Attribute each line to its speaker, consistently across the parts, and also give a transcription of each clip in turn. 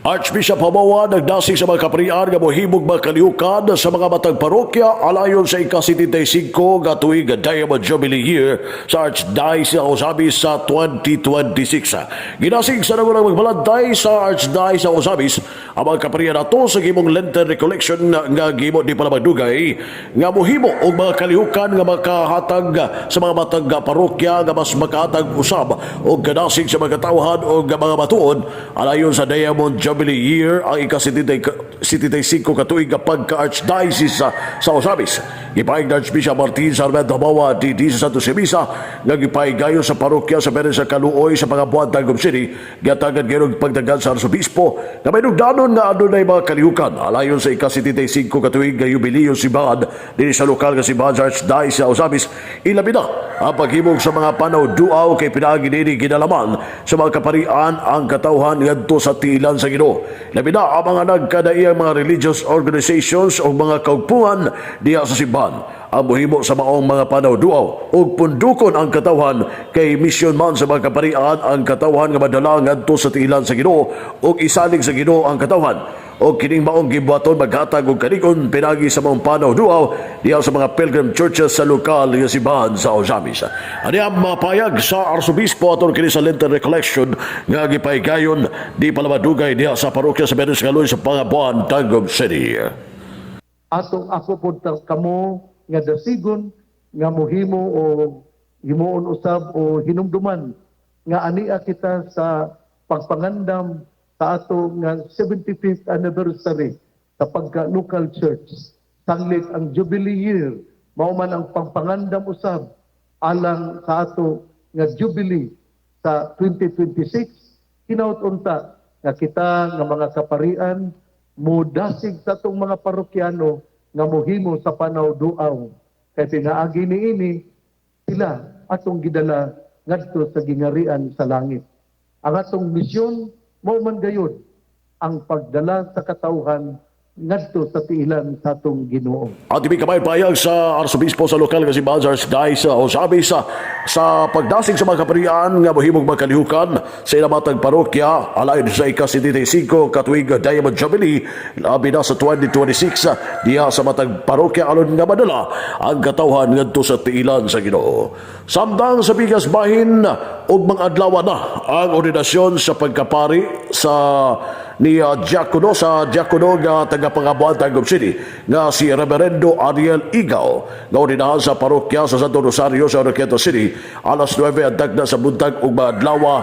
Speaker 1: Archbishop Jumoad nagdasig sa mga kaparian nga mohimong mga kalihukan sa mga matag parokya alayon sa ika-75 nga tuig nga Diamond Jubilee year sa Archdiocese sa Osabis sa 2026. Ginasig sa nangunang magbalantay sa Archdiocese sa Osabis ang mga kaparian nato sa gimong Lenten Recollection nga gimo di pala magdugay nga mohimo og mga kalihukan nga makahatag sa mga matag parokya nga mas makahatag usab og ganasig sa mga katawhan o mga batuon alayon sa Diamond Jubilee year ang ika-75 katuig nga pagka-Archdiocese sa Osabis. Gipahig na Archbishop Martin Sarmento Habawa di sa Santo Semisa nga gipahigayon sa parokya sa Peren sa Kaluoy sa mga buwan Tagum City gatagan gayong pagdagan sa Arsobispo na may nugdanon nga adunay mga kalihukan alayon sa ika-75 katuig nga Jubilee simbahan dinhi sa lokal nga simbahan sa Archdiocese sa Osabis. Ilabi na ang paghimog sa mga panaw-duaw kay pinaagi nini ginalaman sa mga kaparian ang katawhan ngadto sa tiilan sa Ginoo. Labi na ang mga nagkadaiyang mga religious organizations o mga kaugpungan diha sa simbahan ang mohimo sa maong mga panaw-duaw ug pundukon ang katawhan kay mission man sa mga kaparian ang katawhan nga madala ngadto sa tiilan sa Ginoo ug isalig sa Ginoo ang katawhan o kining maong gibuhaton maghatag og kanikon pinagi sa mga panaw-duaw diha sa mga pilgrim churches sa lokal nga simbahan sa Osabis. Ani ang mapayag sa Arsobispo aton kini sa Lenten Recollection nga gipahigayon di pala madugay diha sa parokya sa Peren sa Kaluoy sa Pangabuan, Tagum City.
Speaker 2: Atong ako po kamo nga dasigon nga mohimo o himuon usab o hinumduman nga ania kita sa pagpangandam sa ato nga 75th anniversary sa pagka-local church. Tanglit ang Jubilee year, mao man ang pagpangandam usab alang sa ato nga Jubilee sa 2026. Hinaut-unta nga kita nga mga kaparian mudasig sa atong mga parokyano nga mohimo sa panaw-duaw. Kay pinaagi niini sila atong gidala ngadto sa gingarian sa langit. Ang atong misyon mao man gayud ang pagdala sa katawhan ngadto sa tiilan sa atong Ginoo.
Speaker 1: At ibig kamay payag sa Arsobispo sa lokal nga simbahan sa Archdiocese sa Osabis sa pagdasig sa mga kaparian nga mohimong magkalihukan sa ilamatag parokya alayon sa ika-75 katuig Diamond Jubilee labi na sa 2026 diha sa matag parokya alon nga madala ang katawhan ngadto sa tiilan sa Ginoo. Samtang sa bigas bahin og mga adlaw na ang ordinasyon sa pagkapari sa ni Diakono sa Diakono nga taga-Pangabuan, Tagum City nga si Reverendo Ariel Igaw nga ordinahan sa parokya sa Santo Rosario sa Oroqueta City alas 9 adag na sa buntag ug madlaw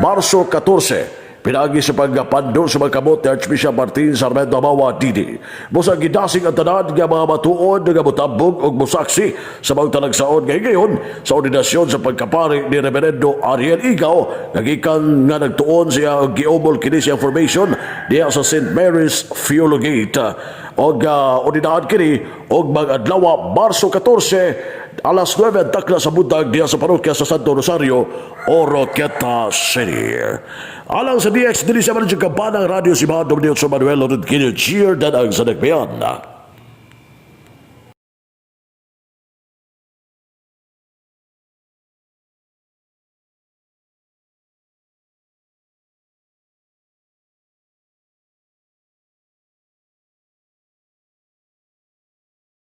Speaker 1: Marso 14. Pinagi sa pagpando sa mga kamot ni Archbishop Martin Sarmento Habawa Didi. Busa gidasig ang tanan nga mga matuod nga mutambog og musaksi sa mga talagsaon ngayon sa ordinasyon sa pagkapari ni Reverendo Ariel Igaw nga gikan nga nagtuon siya og giobol kini sa information diha sa St. Mary's Theologate og ordinahan kini og mga adlaw Marso 14 alas 9 takla sa buntag diha sa parokya sa Santo Rosario, Oroqueta City. Alang sa DX, dili siya man yung kabanang radio si Manuel Rodquillo Cheer dan ang sa nagbayan.